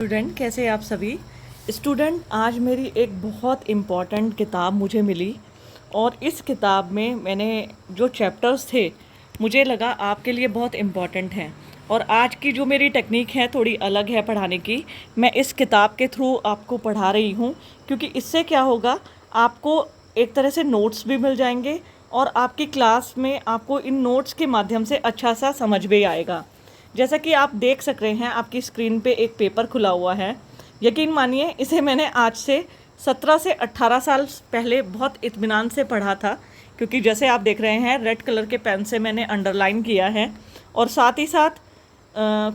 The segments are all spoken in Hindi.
स्टूडेंट कैसे आप सभी स्टूडेंट। आज मेरी एक बहुत इम्पॉर्टेंट किताब मुझे मिली और इस किताब में मैंने जो चैप्टर्स थे मुझे लगा आपके लिए बहुत इम्पॉर्टेंट हैं। और आज की जो मेरी टेक्निक है थोड़ी अलग है पढ़ाने की। मैं इस किताब के थ्रू आपको पढ़ा रही हूँ क्योंकि इससे क्या होगा, आपको एक तरह से नोट्स भी मिल जाएंगे और आपकी क्लास में आपको इन नोट्स के माध्यम से अच्छा सा समझ भी आएगा। जैसा कि आप देख सक रहे हैं, आपकी स्क्रीन पे एक पेपर खुला हुआ है। यकीन मानिए इसे मैंने आज से 17 से 18 साल पहले बहुत इत्मीनान से पढ़ा था, क्योंकि जैसे आप देख रहे हैं रेड कलर के पेन से मैंने अंडरलाइन किया है और साथ ही साथ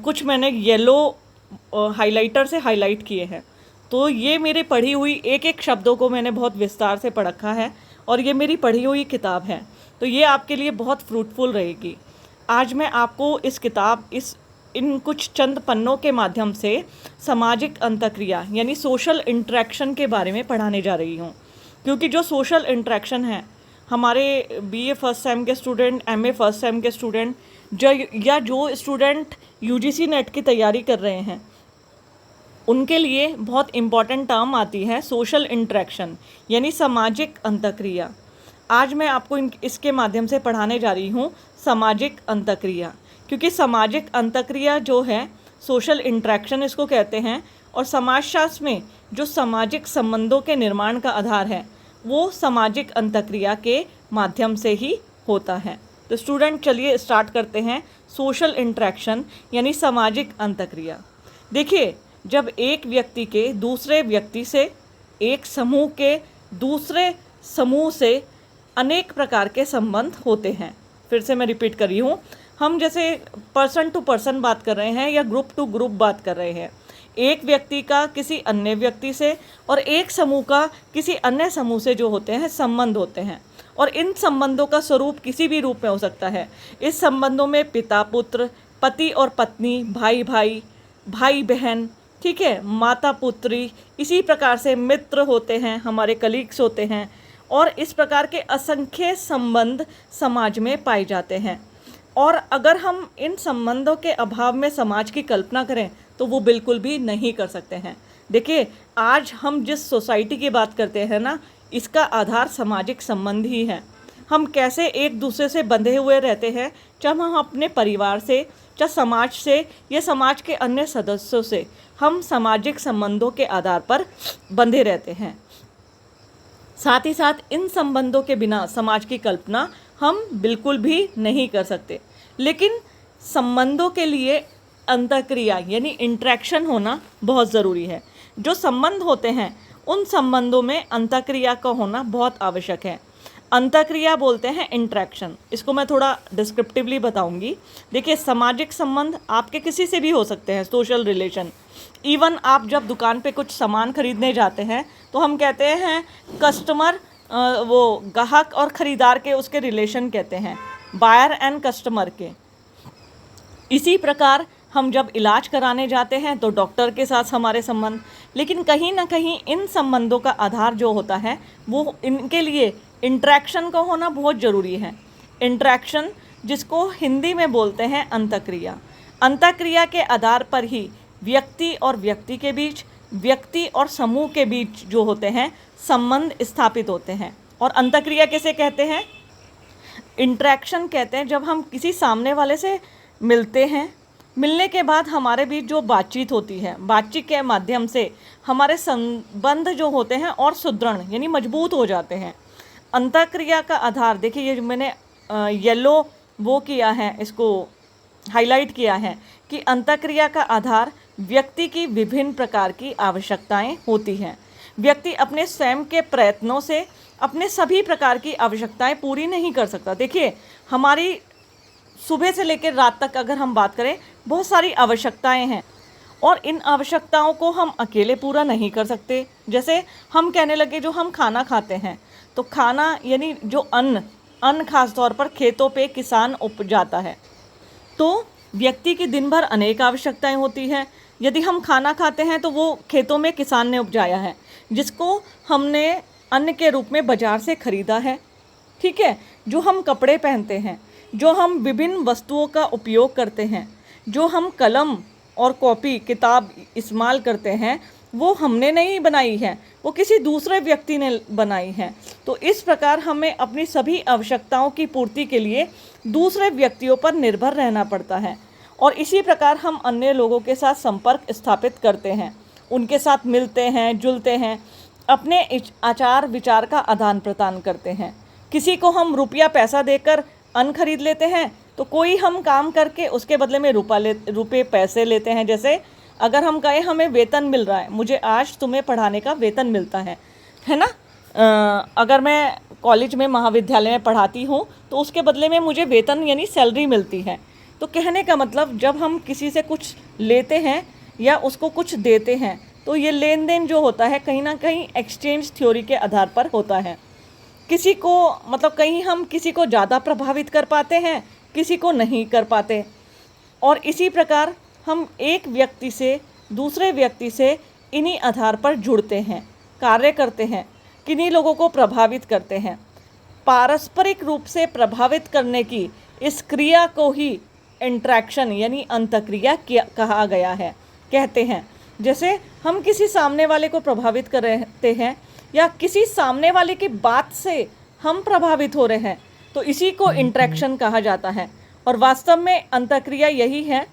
कुछ मैंने येलो हाइलाइटर से हाईलाइट किए हैं। तो ये मेरी पढ़ी हुई एक एक शब्दों को मैंने बहुत विस्तार से पढ़ रखा है और ये मेरी पढ़ी हुई किताब है, तो ये आपके लिए बहुत फ्रूटफुल रहेगी। आज मैं आपको इन कुछ चंद पन्नों के माध्यम से सामाजिक अंतःक्रिया यानी सोशल इंटरेक्शन के बारे में पढ़ाने जा रही हूँ। क्योंकि जो सोशल इंटरेक्शन है, हमारे बीए फर्स्ट सेम के स्टूडेंट, एमए फर्स्ट सेम के स्टूडेंट जो स्टूडेंट यूजीसी नेट की तैयारी कर रहे हैं, उनके लिए बहुत इम्पॉर्टेंट टर्म आती है सोशल इंटरेक्शन यानी सामाजिक अंतःक्रिया। आज मैं आपको इसके माध्यम से पढ़ाने जा रही हूँ सामाजिक अंतःक्रिया, क्योंकि सामाजिक अंतःक्रिया जो है सोशल इंटरेक्शन इसको कहते हैं। और समाजशास्त्र में जो सामाजिक संबंधों के निर्माण का आधार है वो सामाजिक अंतःक्रिया के माध्यम से ही होता है। तो स्टूडेंट चलिए स्टार्ट करते हैं सोशल इंटरेक्शन यानी सामाजिक अंतःक्रिया। देखिए, जब एक व्यक्ति के दूसरे व्यक्ति से, एक समूह के दूसरे समूह से अनेक प्रकार के संबंध होते हैं। फिर से मैं रिपीट कर रही हूँ, हम जैसे पर्सन टू पर्सन बात कर रहे हैं या ग्रुप टू ग्रुप बात कर रहे हैं। एक व्यक्ति का किसी अन्य व्यक्ति से और एक समूह का किसी अन्य समूह से जो होते हैं संबंध होते हैं, और इन संबंधों का स्वरूप किसी भी रूप में हो सकता है। इस संबंधों में पिता पुत्र, पति और पत्नी, भाई भाई, भाई बहन, ठीक है, माता पुत्री, इसी प्रकार से मित्र होते हैं, हमारे कलीग्स होते हैं, और इस प्रकार के असंख्य संबंध समाज में पाए जाते हैं। और अगर हम इन संबंधों के अभाव में समाज की कल्पना करें तो वो बिल्कुल भी नहीं कर सकते हैं। देखिए, आज हम जिस सोसाइटी की बात करते हैं ना, इसका आधार सामाजिक संबंध ही है। हम कैसे एक दूसरे से बंधे हुए रहते हैं, चाहे हम अपने परिवार से, चाहे समाज से या समाज के अन्य सदस्यों से, हम सामाजिक संबंधों के आधार पर बंधे रहते हैं। साथ ही साथ इन संबंधों के बिना समाज की कल्पना हम बिल्कुल भी नहीं कर सकते। लेकिन संबंधों के लिए अंतःक्रिया यानी इंटरेक्शन होना बहुत ज़रूरी है। जो संबंध होते हैं उन संबंधों में अंतःक्रिया का होना बहुत आवश्यक है। अंतःक्रिया बोलते हैं इंटरेक्शन। इसको मैं थोड़ा डिस्क्रिप्टिवली बताऊंगी। देखिए, सामाजिक संबंध आपके किसी से भी हो सकते हैं, सोशल रिलेशन। इवन आप जब दुकान पे कुछ सामान खरीदने जाते हैं तो हम कहते हैं कस्टमर, वो ग्राहक और ख़रीदार के उसके रिलेशन कहते हैं, बायर एंड कस्टमर के। इसी प्रकार हम जब इलाज कराने जाते हैं तो डॉक्टर के साथ हमारे संबंध। लेकिन कहीं ना कहीं इन संबंधों का आधार जो होता है वो इनके लिए इंटरेक्शन का होना बहुत ज़रूरी है। इंटरेक्शन, जिसको हिंदी में बोलते हैं अंतःक्रिया। अंतःक्रिया के आधार पर ही व्यक्ति और व्यक्ति के बीच, व्यक्ति और समूह के बीच जो होते हैं संबंध स्थापित होते हैं। और अंतःक्रिया किसे कहते हैं? इंटरेक्शन कहते हैं जब हम किसी सामने वाले से मिलते हैं, मिलने के बाद हमारे बीच जो बातचीत होती है, बातचीत के माध्यम से हमारे संबंध जो होते हैं और सुदृढ़ यानी मजबूत हो जाते हैं। अंतःक्रिया का आधार देखिए, ये मैंने येलो वो किया है, इसको हाईलाइट किया है कि अंतःक्रिया का आधार व्यक्ति की विभिन्न प्रकार की आवश्यकताएं होती हैं। व्यक्ति अपने स्वयं के प्रयत्नों से अपने सभी प्रकार की आवश्यकताएं पूरी नहीं कर सकता। देखिए, हमारी सुबह से लेकर रात तक अगर हम बात करें, बहुत सारी आवश्यकताएं हैं और इन आवश्यकताओं को हम अकेले पूरा नहीं कर सकते। जैसे हम कहने लगे, जो हम खाना खाते हैं, तो खाना यानी जो अन्न खास तौर पर खेतों पे किसान उपजाता है, तो व्यक्ति की दिन भर अनेक आवश्यकताएं होती हैं। यदि हम खाना खाते हैं तो वो खेतों में किसान ने उपजाया है, जिसको हमने अन्न के रूप में बाजार से खरीदा है, ठीक है। जो हम कपड़े पहनते हैं, जो हम विभिन्न वस्तुओं का उपयोग करते हैं, जो हम कलम और कॉपी किताब इस्तेमाल करते हैं वो हमने नहीं बनाई है, वो किसी दूसरे व्यक्ति ने बनाई है। तो इस प्रकार हमें अपनी सभी आवश्यकताओं की पूर्ति के लिए दूसरे व्यक्तियों पर निर्भर रहना पड़ता है और इसी प्रकार हम अन्य लोगों के साथ संपर्क स्थापित करते हैं, उनके साथ मिलते हैं, जुलते हैं, अपने आचार विचार का आदान प्रदान करते हैं। किसी को हम रुपया पैसा देकर अन्न खरीद लेते हैं, तो कोई हम काम करके उसके बदले में रुपये पैसे लेते हैं। जैसे अगर हम कहें हमें वेतन मिल रहा है, मुझे आज तुम्हें पढ़ाने का वेतन मिलता है ना। अगर मैं कॉलेज में महाविद्यालय में पढ़ाती हूँ तो उसके बदले में मुझे वेतन यानी सैलरी मिलती है। तो कहने का मतलब जब हम किसी से कुछ लेते हैं या उसको कुछ देते हैं तो ये लेन देन जो होता है कहीं ना कहीं एक्सचेंज थ्योरी के आधार पर होता है। किसी को मतलब कहीं हम किसी को ज़्यादा प्रभावित कर पाते हैं, किसी को नहीं कर पाते, और इसी प्रकार हम एक व्यक्ति से दूसरे व्यक्ति से इन्हीं आधार पर जुड़ते हैं, कार्य करते हैं, किन्हीं लोगों को प्रभावित करते हैं। पारस्परिक रूप से प्रभावित करने की इस क्रिया को ही इंट्रैक्शन यानी अंतक्रिया कहा गया है, कहते हैं। जैसे हम किसी सामने वाले को प्रभावित कर रहे हैं या किसी सामने वाले की बात से हम प्रभावित हो रहे हैं, तो इसी को इंट्रैक्शन कहा जाता है और वास्तव में अंतक्रिया यही है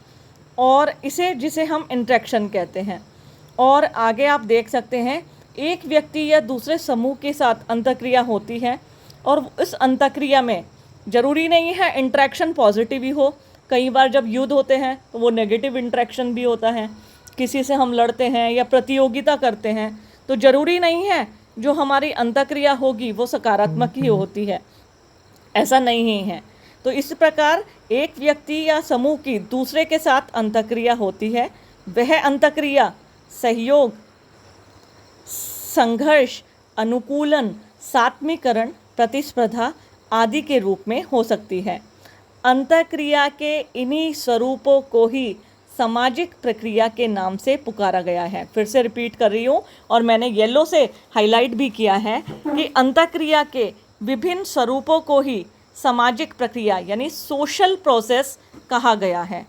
और इसे जिसे हम इंट्रैक्शन कहते हैं। और आगे आप देख सकते हैं एक व्यक्ति या दूसरे समूह के साथ अंतक्रिया होती है और इस अंतक्रिया में ज़रूरी नहीं है इंट्रैक्शन पॉजिटिव ही हो। कई बार जब युद्ध होते हैं तो वो नेगेटिव इंट्रैक्शन भी होता है, किसी से हम लड़ते हैं या प्रतियोगिता करते हैं तो ज़रूरी नहीं है जो हमारी अंतक्रिया होगी वो सकारात्मक ही होती है, ऐसा नहीं है। तो इस प्रकार एक व्यक्ति या समूह की दूसरे के साथ अंतक्रिया होती है। वह अंतक्रिया सहयोग, संघर्ष, अनुकूलन, सात्मीकरण, प्रतिस्पर्धा आदि के रूप में हो सकती है। अंतक्रिया के इन्हीं स्वरूपों को ही सामाजिक प्रक्रिया के नाम से पुकारा गया है। फिर से रिपीट कर रही हूँ और मैंने येलो से हाईलाइट भी किया है कि अंतक्रिया के विभिन्न स्वरूपों को ही सामाजिक प्रक्रिया यानी सोशल प्रोसेस कहा गया है,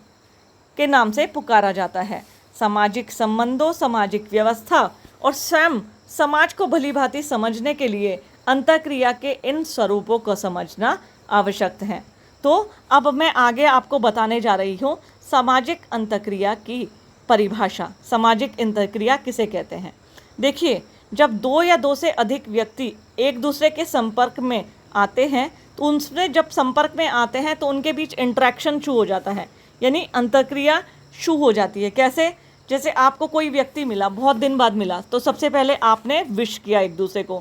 के नाम से पुकारा जाता है। सामाजिक संबंधों, सामाजिक व्यवस्था और स्वयं समाज को भलीभांति समझने के लिए अंतक्रिया के इन स्वरूपों को समझना आवश्यक है। तो अब मैं आगे आपको बताने जा रही हूँ सामाजिक अंतक्रिया की परिभाषा। सामाजिक अंतक्रिया किसे कहते हैं? देखिए, जब दो या दो से अधिक व्यक्ति एक दूसरे के संपर्क में आते हैं तो उनसे जब संपर्क में आते हैं तो उनके बीच इंटरेक्शन शुरू हो जाता है, यानी अंतक्रिया शुरू हो जाती है। कैसे? जैसे आपको कोई व्यक्ति मिला, बहुत दिन बाद मिला, तो सबसे पहले आपने विश किया एक दूसरे को,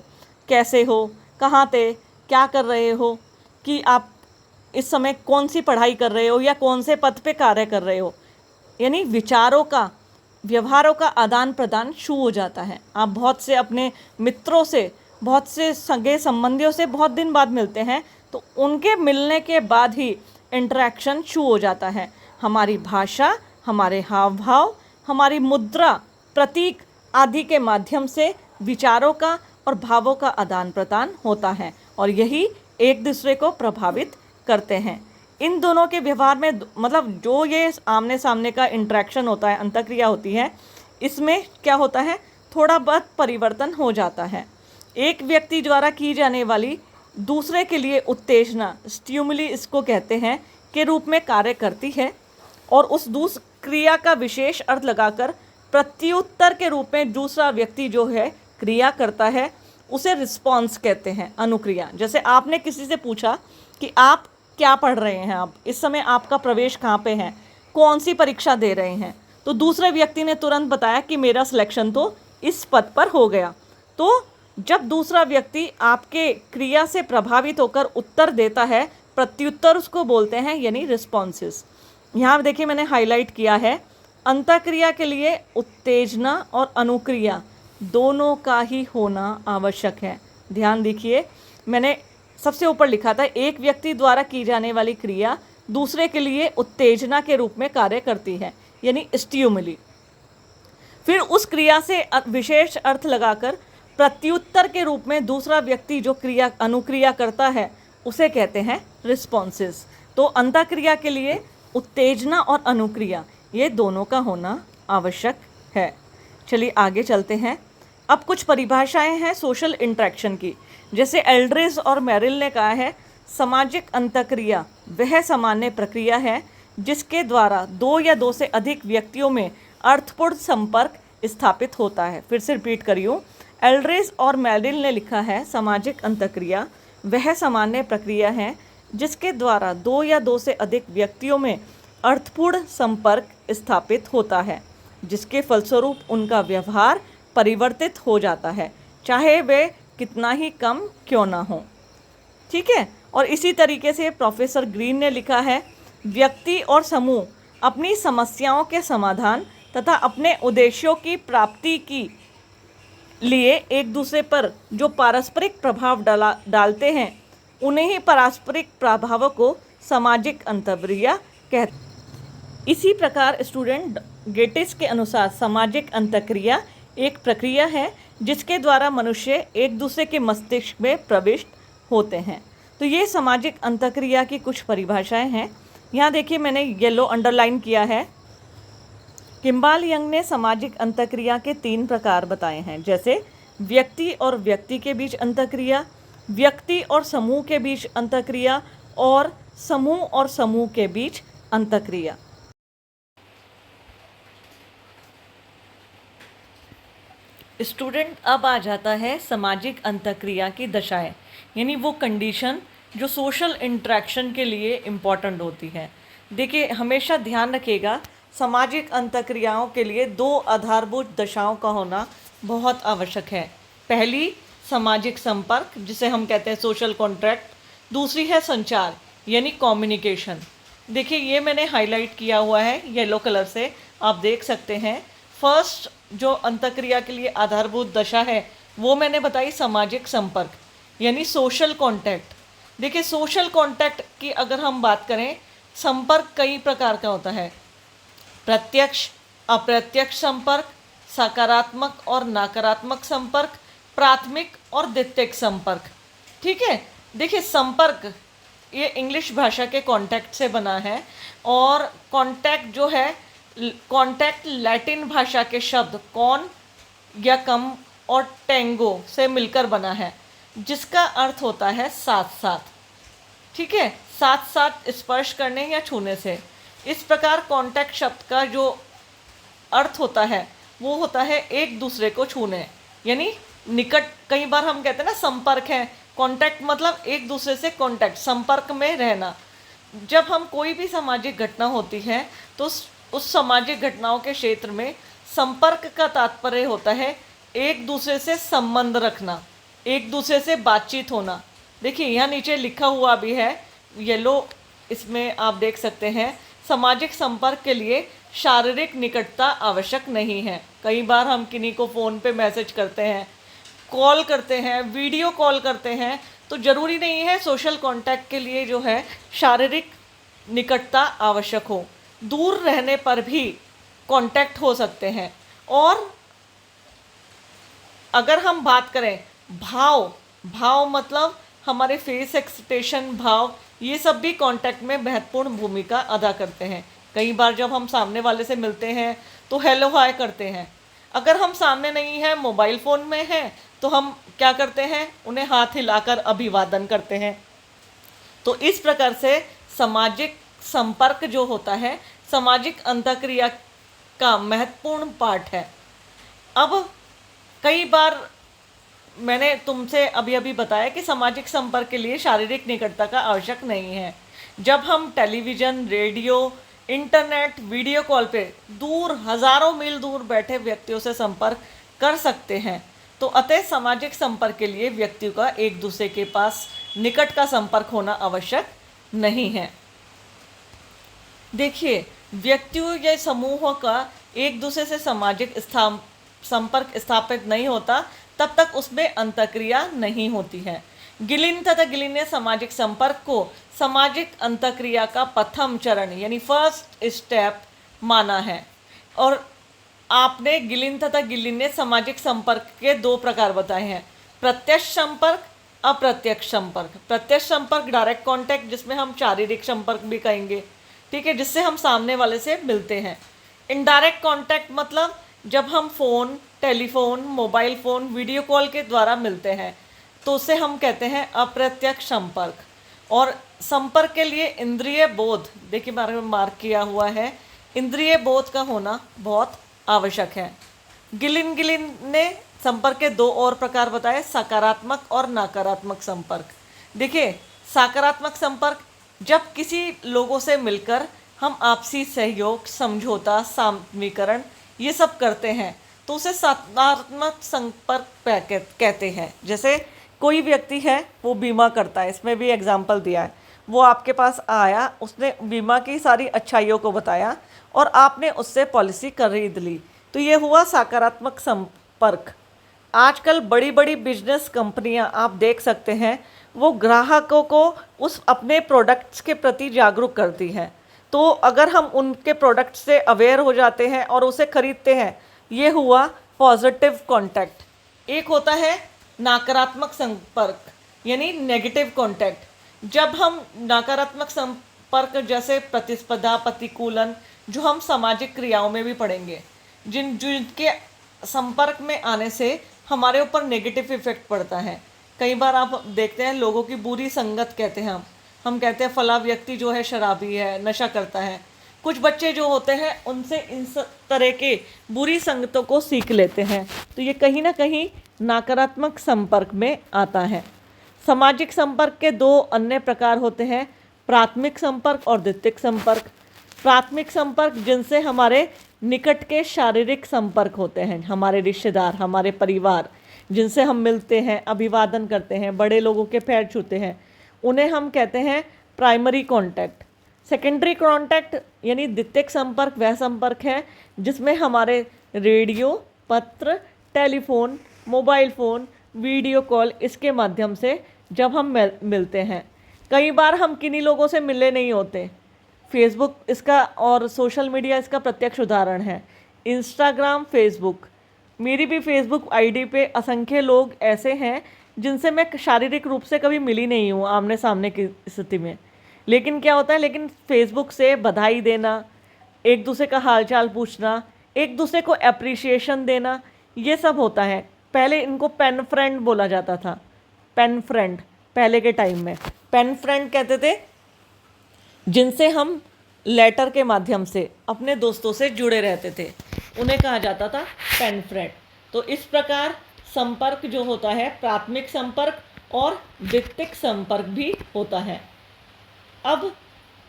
कैसे हो, कहाँ थे, क्या कर रहे हो, कि आप इस समय कौन सी पढ़ाई कर रहे हो या कौन से पद पे कार्य कर रहे हो, यानी विचारों का, व्यवहारों का आदान प्रदान शुरू हो जाता है। आप बहुत से अपने मित्रों से, बहुत से सगे संबंधियों से बहुत दिन बाद मिलते हैं तो उनके मिलने के बाद ही इंटरेक्शन शुरू हो जाता है। हमारी भाषा, हमारे हाव भाव, हमारी मुद्रा, प्रतीक आदि के माध्यम से विचारों का और भावों का आदान प्रदान होता है और यही एक दूसरे को प्रभावित करते हैं। इन दोनों के व्यवहार में मतलब जो ये आमने सामने का इंटरेक्शन होता है, अंतक्रिया होती है, इसमें क्या होता है, थोड़ा बहुत परिवर्तन हो जाता है। एक व्यक्ति द्वारा की जाने वाली दूसरे के लिए उत्तेजना, स्टिमुली इसको कहते हैं, के रूप में कार्य करती है और उस दूसरी क्रिया का विशेष अर्थ लगाकर प्रत्युत्तर के रूप में दूसरा व्यक्ति जो है क्रिया करता है, उसे रिस्पॉन्स कहते हैं, अनुक्रिया। जैसे आपने किसी से पूछा कि आप क्या पढ़ रहे हैं, आप इस समय आपका प्रवेश कहाँ पे है, कौन सी परीक्षा दे रहे हैं, तो दूसरे व्यक्ति ने तुरंत बताया कि मेरा सिलेक्शन तो इस पद पर हो गया। तो जब दूसरा व्यक्ति आपके क्रिया से प्रभावित होकर उत्तर देता है, प्रत्युत्तर उसको बोलते हैं, यानी रिस्पॉन्सेस। यहाँ देखिए मैंने हाईलाइट किया है, अंतःक्रिया के लिए उत्तेजना और अनुक्रिया दोनों का ही होना आवश्यक है। ध्यान देखिए, मैंने सबसे ऊपर लिखा था एक व्यक्ति द्वारा की जाने वाली क्रिया दूसरे के लिए उत्तेजना के रूप में कार्य करती है, यानी स्टिमुली। फिर उस क्रिया से विशेष अर्थ लगाकर प्रत्युत्तर के रूप में दूसरा व्यक्ति जो क्रिया अनुक्रिया करता है उसे कहते हैं रिस्पॉन्सेस। तो अंतःक्रिया के लिए उत्तेजना और अनुक्रिया ये दोनों का होना आवश्यक है। चलिए आगे चलते हैं। अब कुछ परिभाषाएं हैं सोशल इंटरेक्शन की। जैसे एल्ड्रेज और मेरिल ने कहा है, सामाजिक अंतःक्रिया वह सामान्य प्रक्रिया है जिसके द्वारा दो या दो से अधिक व्यक्तियों में अर्थपूर्ण संपर्क स्थापित होता है। फिर से रिपीट करियो, एल्ड्रेज और मेरिल ने लिखा है, सामाजिक अंतःक्रिया वह सामान्य प्रक्रिया है जिसके द्वारा दो या दो से अधिक व्यक्तियों में अर्थपूर्ण संपर्क स्थापित होता है, जिसके फलस्वरूप उनका व्यवहार परिवर्तित हो जाता है, चाहे वे कितना ही कम क्यों ना हो। ठीक है। और इसी तरीके से प्रोफेसर ग्रीन ने लिखा है, व्यक्ति और समूह अपनी समस्याओं के समाधान तथा अपने उद्देश्यों की प्राप्ति की लिए एक दूसरे पर जो पारस्परिक प्रभाव डालते हैं, उन्हें ही पारस्परिक प्रभावों को सामाजिक अंतःक्रिया कहते हैं। इसी प्रकार स्टूडेंट गेटिस के अनुसार सामाजिक अंतःक्रिया एक प्रक्रिया है जिसके द्वारा मनुष्य एक दूसरे के मस्तिष्क में प्रविष्ट होते हैं। तो ये सामाजिक अंतःक्रिया की कुछ परिभाषाएं हैं। यहाँ देखिए मैंने येलो अंडरलाइन किया है। किम्बाल यंग ने सामाजिक अंतःक्रिया के 3 प्रकार बताए हैं, जैसे व्यक्ति और व्यक्ति के बीच अंतःक्रिया, व्यक्ति और समूह के बीच अंतःक्रिया और समूह और समूह के बीच अंतःक्रिया। स्टूडेंट अब आ जाता है सामाजिक अंतःक्रिया की दशाएं, यानी वो कंडीशन जो सोशल इंटरेक्शन के लिए इम्पॉर्टेंट होती है। देखिए हमेशा ध्यान रखिएगा, सामाजिक अंतःक्रियाओं के लिए 2 आधारभूत दशाओं का होना बहुत आवश्यक है। पहली सामाजिक संपर्क, जिसे हम कहते हैं सोशल कॉन्ट्रैक्ट। दूसरी है संचार यानी कम्युनिकेशन। देखिए ये मैंने हाईलाइट किया हुआ है येलो कलर से, आप देख सकते हैं। फर्स्ट जो अंतःक्रिया के लिए आधारभूत दशा है वो मैंने बताई सामाजिक संपर्क यानी सोशल कॉन्टैक्ट। देखिए सोशल कॉन्टैक्ट की अगर हम बात करें, संपर्क कई प्रकार का होता है, प्रत्यक्ष, अप्रत्यक्ष संपर्क, सकारात्मक और नकारात्मक संपर्क, प्राथमिक और द्वितीयक संपर्क। ठीक है। देखिए संपर्क ये इंग्लिश भाषा के कॉन्टैक्ट से बना है, और कॉन्टैक्ट जो है, कॉन्टैक्ट लैटिन भाषा के शब्द कॉन या कम और टेंगो से मिलकर बना है, जिसका अर्थ होता है साथ साथ। ठीक है, साथ साथ स्पर्श करने या छूने से। इस प्रकार कॉन्टैक्ट शब्द का जो अर्थ होता है वो होता है एक दूसरे को छूने, यानी निकट। कई बार हम कहते हैं ना संपर्क है, कॉन्टैक्ट मतलब एक दूसरे से कॉन्टैक्ट, संपर्क में रहना। जब हम कोई भी सामाजिक घटना होती है तो उस सामाजिक घटनाओं के क्षेत्र में संपर्क का तात्पर्य होता है एक दूसरे से संबंध रखना, एक दूसरे से बातचीत होना। देखिए यहाँ नीचे लिखा हुआ भी है येलो, इसमें आप देख सकते हैं, सामाजिक संपर्क के लिए शारीरिक निकटता आवश्यक नहीं है। कई बार हम किन्हीं को फ़ोन पे मैसेज करते हैं, कॉल करते हैं, वीडियो कॉल करते हैं, तो ज़रूरी नहीं है सोशल कांटेक्ट के लिए जो है शारीरिक निकटता आवश्यक हो। दूर रहने पर भी कांटेक्ट हो सकते हैं। और अगर हम बात करें भाव मतलब हमारे फेस एक्सप्रेशन, भाव, ये सब भी कांटेक्ट में महत्वपूर्ण भूमिका अदा करते हैं। कई बार जब हम सामने वाले से मिलते हैं तो हेलो हाय करते हैं। अगर हम सामने नहीं हैं, मोबाइल फ़ोन में हैं, तो हम क्या करते हैं, उन्हें हाथ हिलाकर अभिवादन करते हैं। तो इस प्रकार से सामाजिक संपर्क जो होता है सामाजिक अंतःक्रिया का महत्वपूर्ण पार्ट है। अब कई बार मैंने तुमसे अभी बताया कि सामाजिक संपर्क के लिए शारीरिक निकटता का आवश्यक नहीं है। जब हम television, radio, internet, video call पे दूर, हज़ारों मील दूर बैठे व्यक्तियों से संपर्क कर सकते हैं, तो अतः सामाजिक संपर्क के लिए व्यक्तियों का एक दूसरे के पास निकट का संपर्क होना आवश्यक नहीं है। देखिए व्यक्तियों या समूहों का एक दूसरे से सामाजिक संपर्क स्थापित नहीं होता तब तक उसमें अंतःक्रिया नहीं होती है। गिलिन तथा गिलिन ने सामाजिक संपर्क को सामाजिक अंतःक्रिया का प्रथम चरण यानी फर्स्ट स्टेप माना है। और आपने गिलिन तथा गिलिन ने सामाजिक संपर्क के 2 प्रकार बताए हैं, प्रत्यक्ष संपर्क, अप्रत्यक्ष संपर्क। प्रत्यक्ष संपर्क डायरेक्ट कांटेक्ट, जिसमें हम शारीरिक संपर्क भी कहेंगे, ठीक है, जिससे हम सामने वाले से मिलते हैं। इनडायरेक्ट कांटेक्ट मतलब जब हम phone, telephone, mobile phone, video call के द्वारा मिलते हैं तो उसे हम कहते हैं अप्रत्यक्ष संपर्क। और संपर्क के लिए इंद्रिय बोध, देखिए बारे में मार्क किया हुआ है, इंद्रिय बोध का होना बहुत आवश्यक है। गिलिन ने संपर्क के दो और प्रकार बताए, सकारात्मक और नकारात्मक संपर्क। देखिए सकारात्मक संपर्क जब किसी लोगों से मिलकर हम आपसी सहयोग, समझौता, सामीकरण ये सब करते हैं तो उसे सकारात्मक संपर्क कहते हैं। जैसे कोई व्यक्ति है वो बीमा करता है, इसमें भी एग्जाम्पल दिया है, वो आपके पास आया, उसने बीमा की सारी अच्छाइयों को बताया और आपने उससे पॉलिसी खरीद ली, तो ये हुआ सकारात्मक संपर्क। आजकल बड़ी बड़ी बिजनेस कंपनियां आप देख सकते हैं वो ग्राहकों को उस अपने प्रोडक्ट्स के प्रति जागरूक करती हैं। तो अगर हम उनके प्रोडक्ट से अवेयर हो जाते हैं और उसे खरीदते हैं, ये हुआ पॉजिटिव कांटेक्ट। एक होता है नकारात्मक संपर्क यानी नेगेटिव कांटेक्ट। जब हम नकारात्मक संपर्क जैसे प्रतिस्पर्धा, प्रतिकूलन, जो हम सामाजिक क्रियाओं में भी पढ़ेंगे, जिनके संपर्क में आने से हमारे ऊपर नेगेटिव इफेक्ट पड़ता है। कई बार आप देखते हैं लोगों की बुरी संगत कहते हैं हम कहते हैं फला व्यक्ति जो है शराबी है, नशा करता है। कुछ बच्चे जो होते हैं उनसे इन तरह के बुरी संगतों को सीख लेते हैं, तो ये कहीं ना कहीं नकारात्मक संपर्क में आता है। सामाजिक संपर्क के दो अन्य प्रकार होते हैं, प्राथमिक संपर्क और द्वितीयक संपर्क। प्राथमिक संपर्क जिनसे हमारे निकट के शारीरिक संपर्क होते हैं, हमारे रिश्तेदार, हमारे परिवार, जिनसे हम मिलते हैं, अभिवादन करते हैं, बड़े लोगों के पैर छूते हैं, उन्हें हम कहते हैं प्राइमरी कांटेक्ट। सेकेंडरी कांटेक्ट यानी द्वितीयक संपर्क वह संपर्क है जिसमें हमारे रेडियो, पत्र, telephone, mobile phone, video call, इसके माध्यम से जब हम मिलते हैं। कई बार हम किन्हीं लोगों से मिले नहीं होते। फेसबुक इसका और सोशल मीडिया इसका प्रत्यक्ष उदाहरण है। इंस्टाग्राम, फेसबुक, मेरी भी फेसबुक आईडी पे असंख्य लोग ऐसे हैं जिनसे मैं शारीरिक रूप से कभी मिली नहीं हूँ आमने सामने की स्थिति में, लेकिन क्या होता है, लेकिन फेसबुक से बधाई देना, एक दूसरे का हालचाल पूछना, एक दूसरे को अप्रिसिएशन देना, ये सब होता है। पहले इनको पेन फ्रेंड बोला जाता था, पेन फ्रेंड, पहले के टाइम में पेन फ्रेंड कहते थे जिनसे हम लेटर के माध्यम से अपने दोस्तों से जुड़े रहते थे, उन्हें कहा जाता था पेन फ्रेंड। तो इस प्रकार संपर्क जो होता है, प्राथमिक संपर्क और द्वितीयक संपर्क भी होता है। अब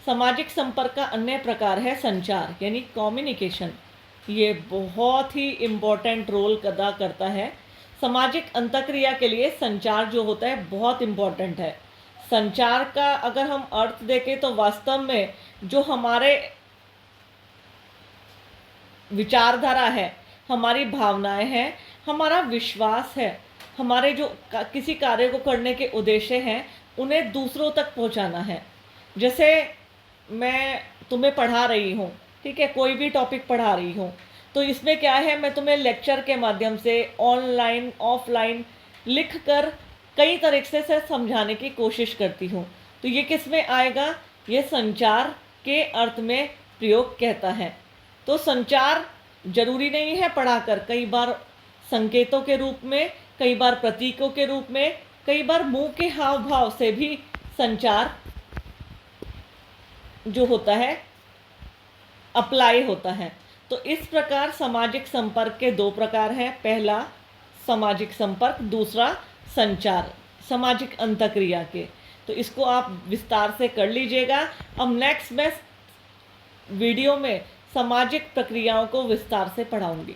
सामाजिक संपर्क का अन्य प्रकार है संचार यानी कम्युनिकेशन। ये बहुत ही इम्पोर्टेंट रोल अदा करता है। सामाजिक अंतःक्रिया के लिए संचार जो होता है बहुत इम्पोर्टेंट है। संचार का अगर हम अर्थ देखें तो वास्तव में जो हमारे विचारधारा है, हमारी भावनाएं हैं, हमारा विश्वास है, हमारे जो किसी कार्य को करने के उद्देश्य हैं, उन्हें दूसरों तक पहुंचाना है। जैसे मैं तुम्हें पढ़ा रही हूँ, ठीक है, कोई भी टॉपिक पढ़ा रही हूँ, तो इसमें क्या है, मैं तुम्हें लेक्चर के माध्यम से ऑनलाइन, ऑफलाइन लिख कर कई तरीके से समझाने की कोशिश करती हूँ। तो ये किस में आएगा, ये संचार के अर्थ में प्रयोग कहता है। तो संचार जरूरी नहीं है पढ़ाकर, कई बार संकेतों के रूप में, कई बार प्रतीकों के रूप में, कई बार मुंह के हाव भाव से भी संचार जो होता है अप्लाई होता है। तो इस प्रकार सामाजिक संपर्क के दो प्रकार हैं, पहला सामाजिक संपर्क, दूसरा संचार सामाजिक अंतःक्रिया के। तो इसको आप विस्तार से कर लीजिएगा। अब नेक्स्ट मैं वीडियो में सामाजिक प्रक्रियाओं को विस्तार से पढ़ाऊंगी।